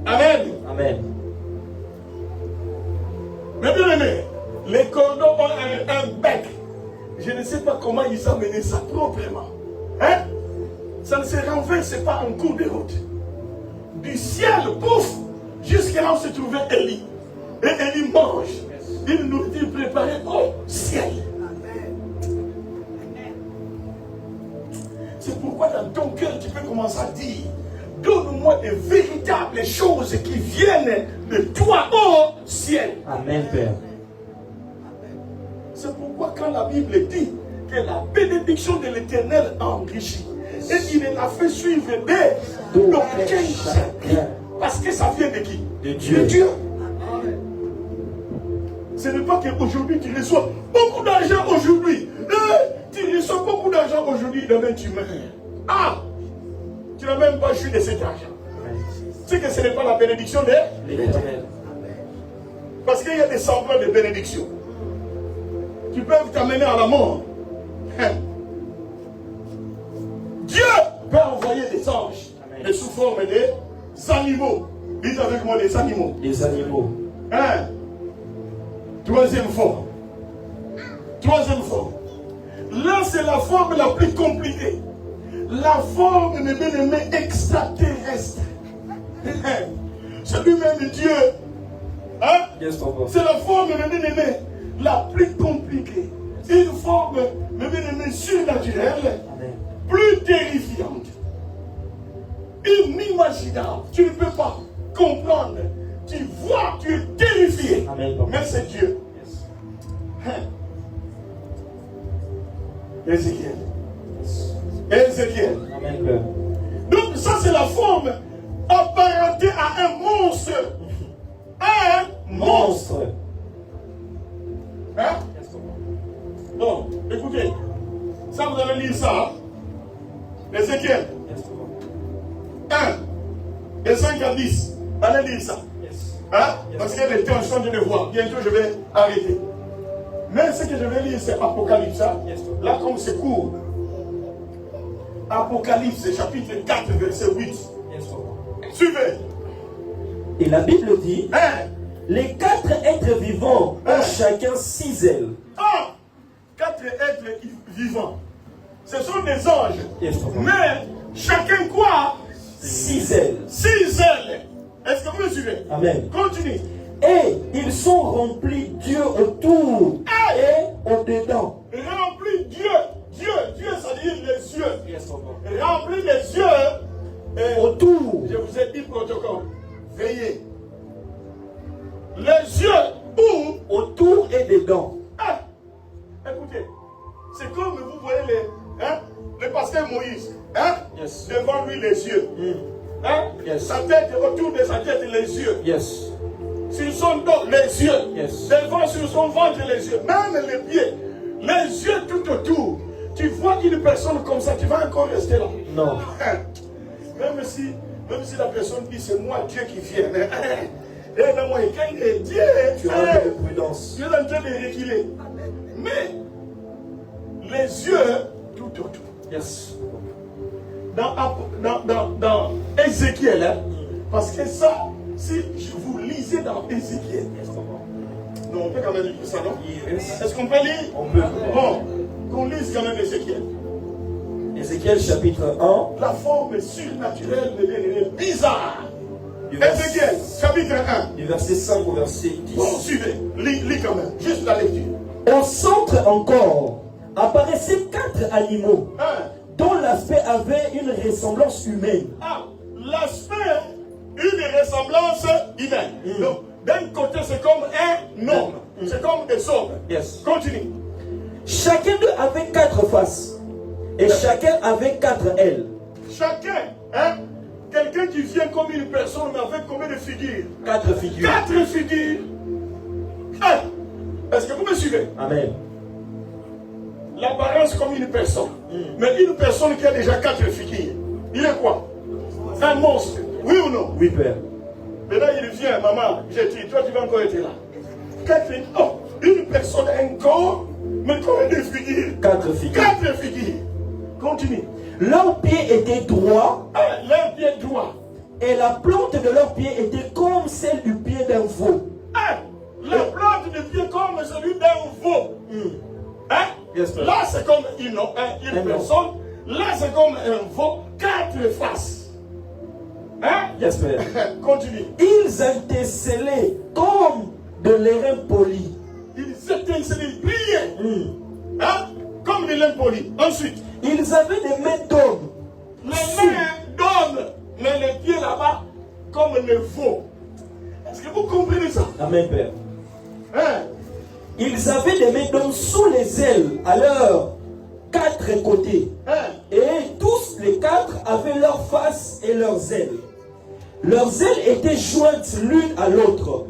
Amen. Amen. Mais bien aimé, les corbeaux ont un bec. Je ne sais pas comment ils ont mené ça proprement. Ça ne se renverse pas en cours de route. Du ciel, pouf, jusqu'à là où se trouvait Élie. Et Élie mange une nourriture préparée au ciel. C'est pourquoi dans ton cœur, tu peux commencer à dire, donne-moi de véritables choses qui viennent de toi au ciel. Amen, Père. C'est pourquoi quand la Bible dit que la bénédiction de l'Éternel enrichit, et il l'a fait suivre d'aucun chacun. Parce que ça vient de qui? De Dieu. De Dieu. Ce n'est pas qu'aujourd'hui tu reçois beaucoup d'argent aujourd'hui. Tu reçois beaucoup d'argent aujourd'hui, demain tu meurs. Ah! Tu n'as même pas joué de cet argent. C'est que ce n'est pas la bénédiction de l'Éternel. Parce qu'il y a des semblants de bénédiction qui peuvent t'amener à la mort. Dieu peut envoyer des anges, mais sous forme des animaux. Dites avec moi les animaux. Les animaux. Troisième forme. Troisième forme. Là, c'est la forme la plus compliquée. La forme de bien-aimé extraterrestre. C'est lui-même Dieu. C'est la forme de bien-aimé la plus compliquée. Une forme de bien-aimé surnaturelle, plus terrifiante, inimaginable. Tu ne peux pas comprendre. Tu vois, tu es terrifié. Amen. Mais c'est Dieu. Ézéchiel. Ézéchiel. Amen. Donc ça c'est la forme apparentée à un monstre. Un monstre. Bon, écoutez. Ça vous allez lire ça. Ézéchiel. 1 et 5 à 10. Allez lire ça. Parce qu'il y a des temps, je suis en train de voir. Bientôt je vais arrêter. Mais ce que je vais lire, c'est Apocalypse. Là, comme c'est court. Apocalypse, chapitre 4, verset 8. Suivez. Et la Bible dit, les 4 êtres vivants ont chacun 6 ailes. 4 êtres vivants. Ce sont des anges. Mais chacun quoi? 6 ailes. 6 ailes. Est-ce que vous me suivez? Amen. Continue. Et ils sont remplis Dieu autour et au-dedans. Remplis Dieu. Dieu, ça dit les yeux. Remplis les yeux. Autour. Je vous ai dit protocole. Veillez. Les yeux où? Autour et dedans. Écoutez, c'est comme vous voyez le pasteur Moïse. Devant lui les yeux. Sa tête, autour de sa tête, les yeux. Sur son dos, les yeux. Devant, sur son ventre, les yeux. Même les pieds. Les yeux tout autour. Tu vois une personne comme ça, tu vas encore rester là. Non. Même si la personne dit c'est moi Dieu qui vient. Et dans moi, quand il est Dieu, tu as un peu de prudence. Tu es en train de reculer. Mais les yeux tout autour. Dans Ézéchiel, parce que ça, si je vous lis lisez dans Ézéchiel. Non, on peut quand même lire ça, non? Yes. Est-ce qu'on peut lire? On peut. Bon, qu'on lise quand même Ézéchiel. Ézéchiel chapitre 1. La forme surnaturelle de l'ennemi bizarre. Du verset, Ézéchiel, chapitre 1. du verset 5 au verset 10. Bon, suivez, lis quand même, juste la lecture. Au centre encore apparaissaient 4 animaux dont l'aspect avait une ressemblance humaine. Ah, l'aspect, une ressemblance humaine. Donc, d'un côté, c'est comme un homme. C'est comme des hommes. Yes. Continue. Chacun d'eux avait 4 faces et chacun avait 4 ailes. Chacun, quelqu'un qui vient comme une personne, mais avec combien de figures? 4 figures. 4 figures. Est-ce que vous me suivez? Amen. L'apparence comme une personne. Mais une personne qui a déjà 4 figures, il est quoi? Un monstre. Oui ou non? Oui, Père. Maintenant, il vient, maman, j'ai dit, toi, tu vas encore être là. 4 figures. Oh, une personne, un corps, mais combien de figures? 4 figures. 4 figures. Continue. Leurs pieds étaient droits L'un pied droit. et la plante de leurs pieds était comme celle du pied d'un veau. La plante de pied comme celui d'un veau. Yes, sir. Là, c'est comme une personne. Là, c'est comme un veau. 4 faces. Yes, Père. Continue. Ils étaient scellés comme de l'airain poli. Ils étincelaient, brillaient. Comme de l'impoli. Ensuite, Ils avaient des mains d'homme. les mains d'homme, mais les pieds là-bas, comme le veau. Est-ce que vous comprenez ça? Amen, Père. Ils avaient des mains d'homme sous les ailes à leurs 4 côtés. Et tous les 4 avaient leurs faces et leurs ailes. Leurs ailes étaient jointes l'une à l'autre.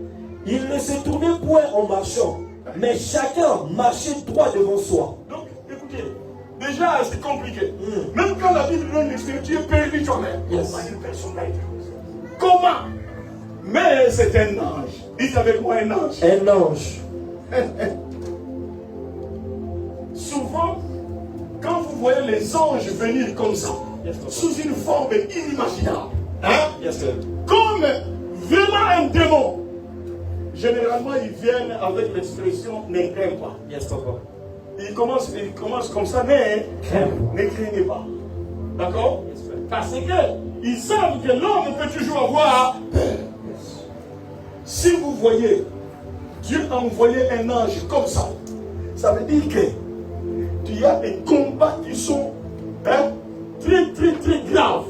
Ils ne se tournaient point en marchant, mais chacun marchait droit devant soi. Donc, écoutez, déjà c'est compliqué. Même quand la Bible donne l'explication, tu es perdu toi-même. Yes. Comment une personne va être? Comment? Mais c'est un ange. Dites avec moi un ange. Un ange. Souvent, quand vous voyez les anges venir comme ça, sous une forme inimaginable, comme vraiment un démon, généralement ils viennent avec l'expression ne crains pas. Yes, Papa. Ils commencent comme ça, mais ne craignez pas. D'accord? Parce qu'ils savent que l'homme peut toujours avoir peur. Si vous voyez Dieu a envoyé un ange comme ça veut dire que il y a des combats qui sont très graves.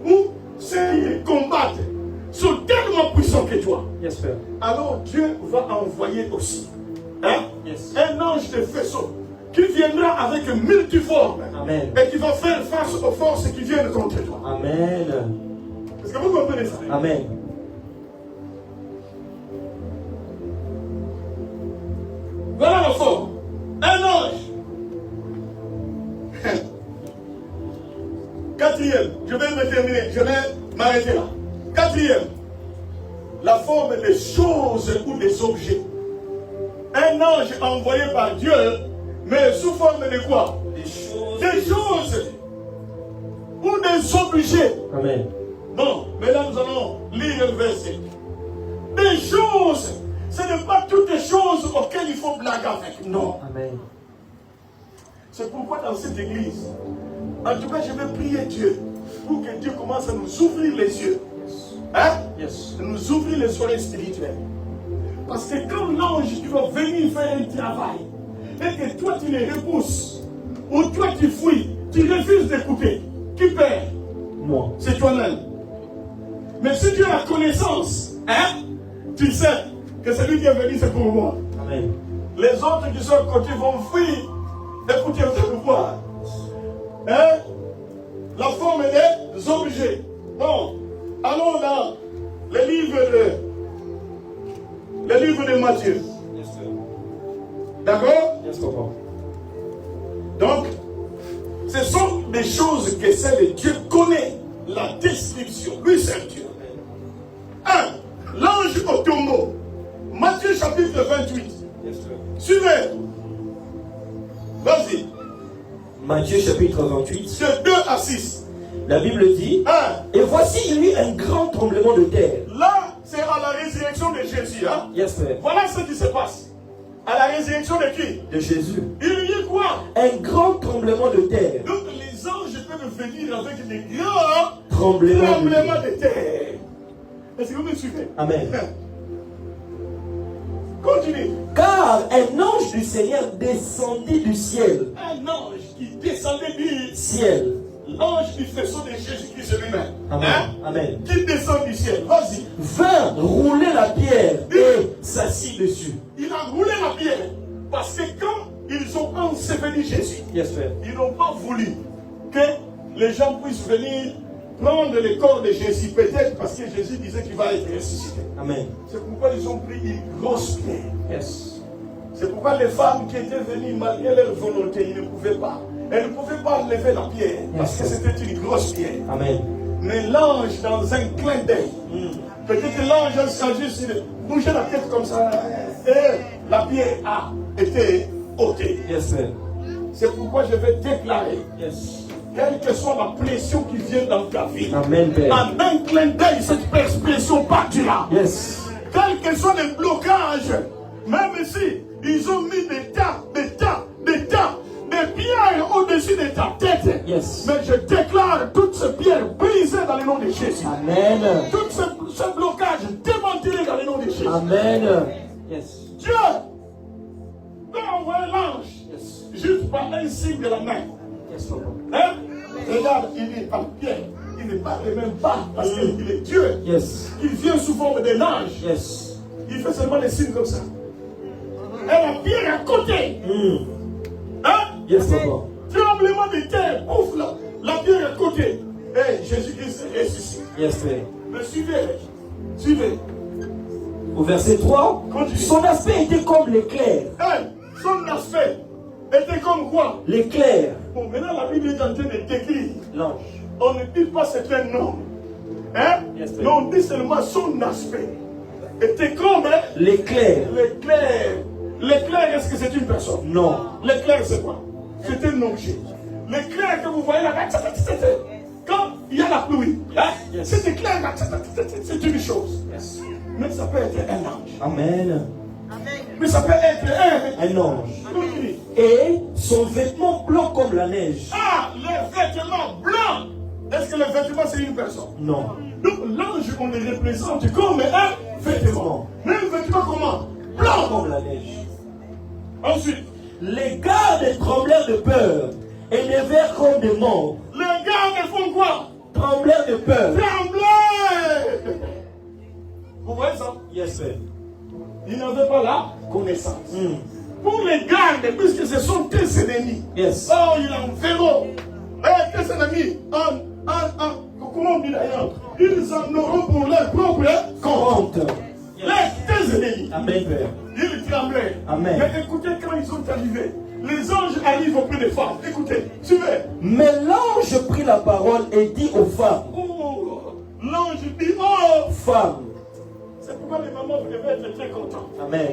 Où ceux qui les combattent sont tellement puissants que toi. Yes, Père. Alors Dieu va envoyer aussi Yes. un ange de faisceau qui viendra avec multiforme Amen. et qui va faire face aux forces qui viennent contre toi. Amen. Est-ce que vous comprenez ça? Amen. Voilà la forme. Un ange. Quatrième, je vais me terminer, je vais m'arrêter là. Quatrième, la forme des choses ou des objets. Un ange envoyé par Dieu, mais sous forme de quoi? Des choses ou des objets. Amen. Bon, maintenant nous allons lire le verset. Des choses, ce n'est pas toutes les choses auxquelles il faut blaguer avec. Non. Amen. C'est pourquoi dans cette église, en tout cas, je vais prier Dieu pour que Dieu commence à nous ouvrir les yeux. Yes. Nous ouvrir les oreilles spirituelles. Parce que quand l'ange, tu vas venir faire un travail, et que toi tu les repousses, ou toi tu fuis, tu refuses d'écouter, qui perd? Moi. C'est toi-même. Mais si tu as la connaissance, tu sais que celui qui est venu, c'est pour moi. Amen. Les autres qui sont à côté vont fuir. Écoutez, vous allez voir. La forme des objets. Bon, allons dans le livre de Matthieu. Yes, sir. D'accord? Yes, Papa. Donc, ce sont des choses que seul Dieu connaît. La description. Lui, c'est Dieu. 1. L'ange au tombeau. Matthieu chapitre 28. Yes, sir. Suivez. Vas-y. Matthieu chapitre 28. De 2 à 6. La Bible dit, 1. et voici il y eut un grand tremblement de terre. Là, c'est à la résurrection résurrection de Jésus, hein, Yes, Père. voilà ce qui se passe. À la résurrection de qui? De Jésus. Il y a quoi? Un grand tremblement de terre. Donc les anges peuvent venir avec des grands Tremblement tremblements de terre. Est-ce que vous me suivez? Amen. Continue. Car un ange du Seigneur descendit du ciel. Un ange qui descendait du Ciel. l'ange du faisceau de Jésus-Christ lui-même. Amen. Hein? Amen. Qui descend du ciel. Vas-y. Vint rouler la pierre et s'assit dessus. Il a roulé la pierre. Parce que quand ils ont enseveli Jésus, Yes, Père. ils n'ont pas voulu que les gens puissent venir prendre le corps de Jésus. Peut-être parce que Jésus disait qu'il va être ressuscité. Amen. C'est pourquoi ils ont pris une grosse pierre. Yes. C'est pourquoi les femmes qui étaient venues malgré leur volonté, ils ne pouvaient pas. Elles ne pouvaient pas lever la pierre parce que c'était une grosse pierre. Amen. Mais l'ange, dans un clin d'œil, peut-être l'ange a juste bougé la tête comme ça et la pierre a été ôtée. Yes, Père. C'est pourquoi je vais déclarer, Yes. quelle que soit la pression qui vient dans ta vie, Amen, Père. en un clin d'œil, cette pression partira. Yes. Quels que soient les blocages, même si ils ont mis des tas de pierres au-dessus de ta tête. Yes. Mais je déclare toutes ces pierres brisées dans le nom de Jésus. Amen. Tous ces blocages démantelés dans le nom de Jésus. Amen. Yes. Dieu doit envoyer l'ange juste par un signe de la main. Yes, Papa. Hein? Regarde, il est par Pierre. Il ne parle même pas parce qu'il est Dieu. Yes. Il vient sous forme d'un ange. Yes. Il fait seulement des signes comme ça. Et la pierre à côté. Hein? Yes, Papa. Tremblement de terre. Ouf, la pierre à côté. Et Jésus-Christ est ressuscité. Yes, Père. Mais suivez. Suivez. Au verset 3, Continue. son aspect était comme l'éclair. Hey, son aspect était comme quoi? L'éclair. Bon, maintenant la Bible est en train de décrire. L'ange. On ne dit pas c'est un homme. Hein? Yes, mais on dit seulement son aspect. Était comme hein? L'éclair. L'éclair. L'éclair, est-ce que c'est une personne? Non. L'éclair, c'est quoi? C'est un objet. L'éclair que vous voyez là, quand il y a la pluie, hein? Yes. Cet éclair là, c'est une chose. Yes. Mais ça peut être un ange. Amen. Mais ça peut être Un ange. Oui. Et son vêtement blanc comme la neige. Ah, les vêtements blancs. Est-ce que le vêtement c'est une personne? Non. Donc l'ange, on le représente comme un vêtement. Mais un vêtement comment? Blanc. Comme la neige. Ensuite, Les gardes tremblèrent de peur et levèrent comme des morts. les gardes font quoi? Tremblèrent de peur. Trembler. Vous voyez ça? Yes, sir. Ils n'avaient pas la connaissance. Pour les gardes, puisque ce sont tes ennemis. Yes. Oh, ils en verront. Eh, tes ennemis, comment on dit d'ailleurs? Ils en auront pour leur propre compte. Honte. Tes ennemis. Amen, Père. Ils tremblaient. Amen. Mais écoutez, quand ils sont arrivés, les anges arrivent auprès des femmes. Écoutez, suivez. Mais l'ange prit la parole et dit aux femmes, Oh, l'ange dit, oh, femmes. c'est pourquoi les mamans, vous devez être très contents. Amen.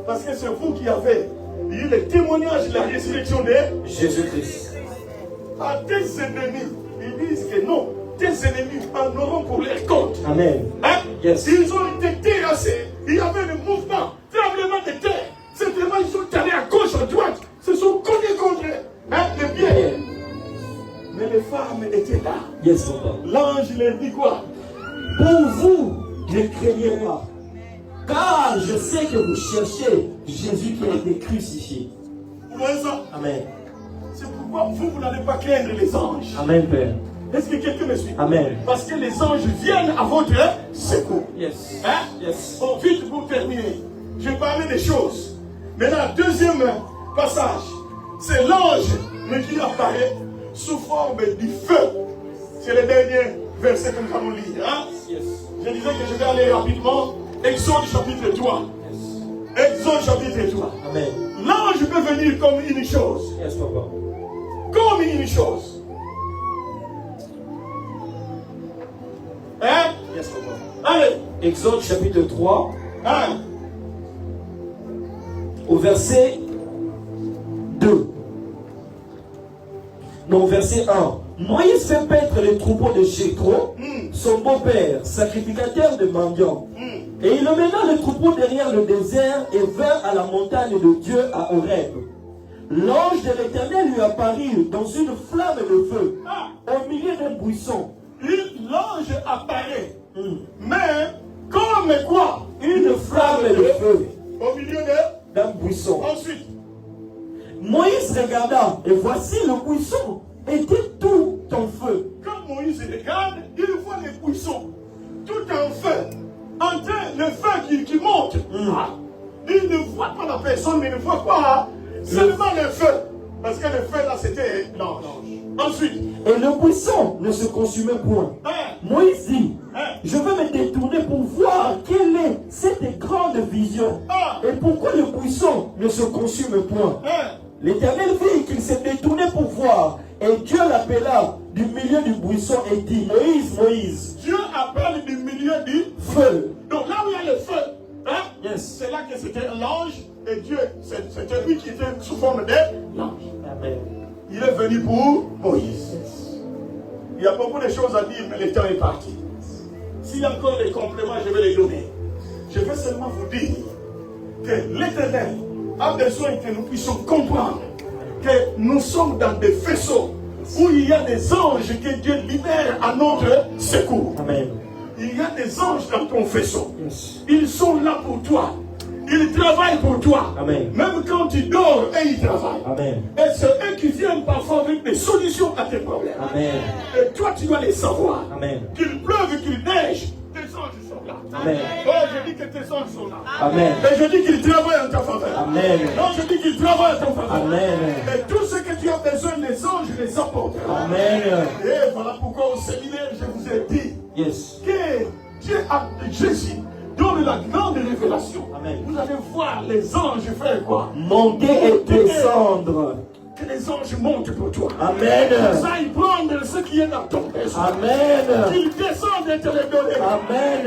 Parce que c'est vous qui avez eu le témoignage de la résurrection de Jésus-Christ. à tes ennemis. Ils disent que non, tes ennemis en auront pour leur compte. Amen. Hein? Yes. Ils ont été terrassés. Il y avait le mouvement, tremblement de terre. Simplement, ils sont allés à gauche, à droite. Se sont cognés contre les pieds. Mais les femmes étaient là. Yes, Papa. L'ange leur dit quoi? Pour vous, ne craignez pas. Car je sais que vous cherchez Jésus qui a été crucifié. Vous voyez ça? Amen. C'est pourquoi vous n'allez pas craindre les anges. Amen, Père. Est-ce que quelqu'un me suit? Amen. Parce que les anges viennent à votre secours. Yes. Hein? Yes. Bon, vite pour terminer. Je vais parler des choses. Maintenant, deuxième passage. C'est l'ange qui apparaît sous forme du feu. C'est le dernier verset que nous allons lire. Hein? Yes. Je disais que je vais aller rapidement. Exode chapitre 3. Exode chapitre 3. Amen. L'ange peut venir comme une chose. Yes, Papa. Comme une chose. Hein? Yes, Papa. Allez. Exode chapitre 3, Hein? au verset 2. Non, verset 1. Moïse fait paître les troupeaux de Jéthro, son beau-père, sacrificateur de mendiants. Et il emmena le troupeau derrière le désert et vint à la montagne de Dieu à Horeb. L'ange de l'Éternel lui apparut dans une flamme de feu, au milieu d'un buisson. L'ange apparaît. Mais, comme quoi? Une flamme de feu. Au milieu d'un buisson. Ensuite, Moïse regarda, et voici le buisson était tout en feu. Quand Moïse regarde, il voit les buissons tout en feu. En train, le feu qui monte. Il ne voit pas la personne, mais il ne voit pas seulement le feu. Parce que le feu là, c'était l'ange. Ensuite. Et le buisson ne se consumait point. Moïse dit, je vais me détourner pour voir quelle est cette grande vision. Et pourquoi le buisson ne se consume point. L'Éternel vit qu'il s'est détourné pour voir. Et Dieu l'appela du milieu du buisson et dit, Moïse, Moïse. Dieu appelle du milieu du feu. Donc là où il y a le feu, c'est là que c'était l'ange. Et Dieu, c'était lui qui était sous forme d'ange. Amen. Il est venu pour Moïse. Il y a beaucoup de choses à dire, mais le temps est parti. S'il y a encore des compléments, je vais les donner. Je vais seulement vous dire que l'Éternel a besoin que nous puissions comprendre que nous sommes dans des faisceaux où il y a des anges que Dieu libère à notre secours. Amen. Il y a des anges dans ton faisceau. Ils sont là pour toi. Ils travaillent pour toi. Amen. Même quand tu dors, et ils travaillent. Amen. Et c'est eux qui viennent parfois avec des solutions à tes problèmes. Amen. Et toi, tu dois les savoir. Amen. Qu'il pleuve, qu'il neige, tes anges sont là. Amen. Oh, je dis que tes anges sont là. Amen. Et je dis qu'ils travaillent en ta faveur. Amen. Non, je dis qu'ils travaillent en ta faveur. Amen. Et tout ce que tu as besoin, les anges les apportent. Amen. Et voilà pourquoi au séminaire, je vous ai dit que Dieu a Jésus donne la grande révélation. Amen. Vous allez voir les anges faire quoi? Monter et descendre. Que les anges montent pour toi. Amen. Qu'ils aillent prendre ce qui est dans ton besoin. Amen. Qu'ils descendent et te les donner. Amen.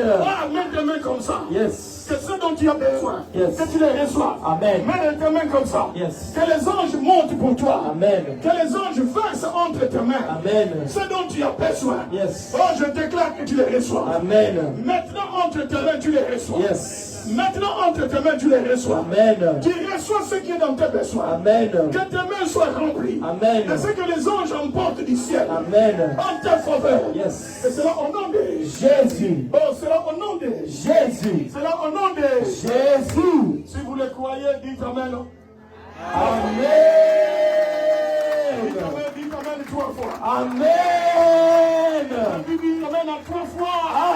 Mets tes mains comme ça. Yes. Que ce dont tu as besoin, Yes. que tu les reçois. Amen. Mets tes mains comme ça. Yes. Que les anges montent pour toi. Amen. Que les anges versent entre tes mains. Amen. Ce dont tu as besoin. Yes. Oh, je déclare que tu les reçois. Amen. Maintenant, entre tes mains, tu les reçois. Yes. Maintenant, entre tes mains, tu les reçois. Amen. Tu reçois ce qui est dans tes besoins. Amen. Que tes mains soient remplies. Amen. Et ce que les anges emportent du ciel. Amen. En ta faveur. Yes. Et cela au nom de Jésus. Oh, cela au nom de Jésus. Cela au nom de Jésus. Si vous le croyez, dites Amen. Amen. Dites Amen 3 fois. Amen.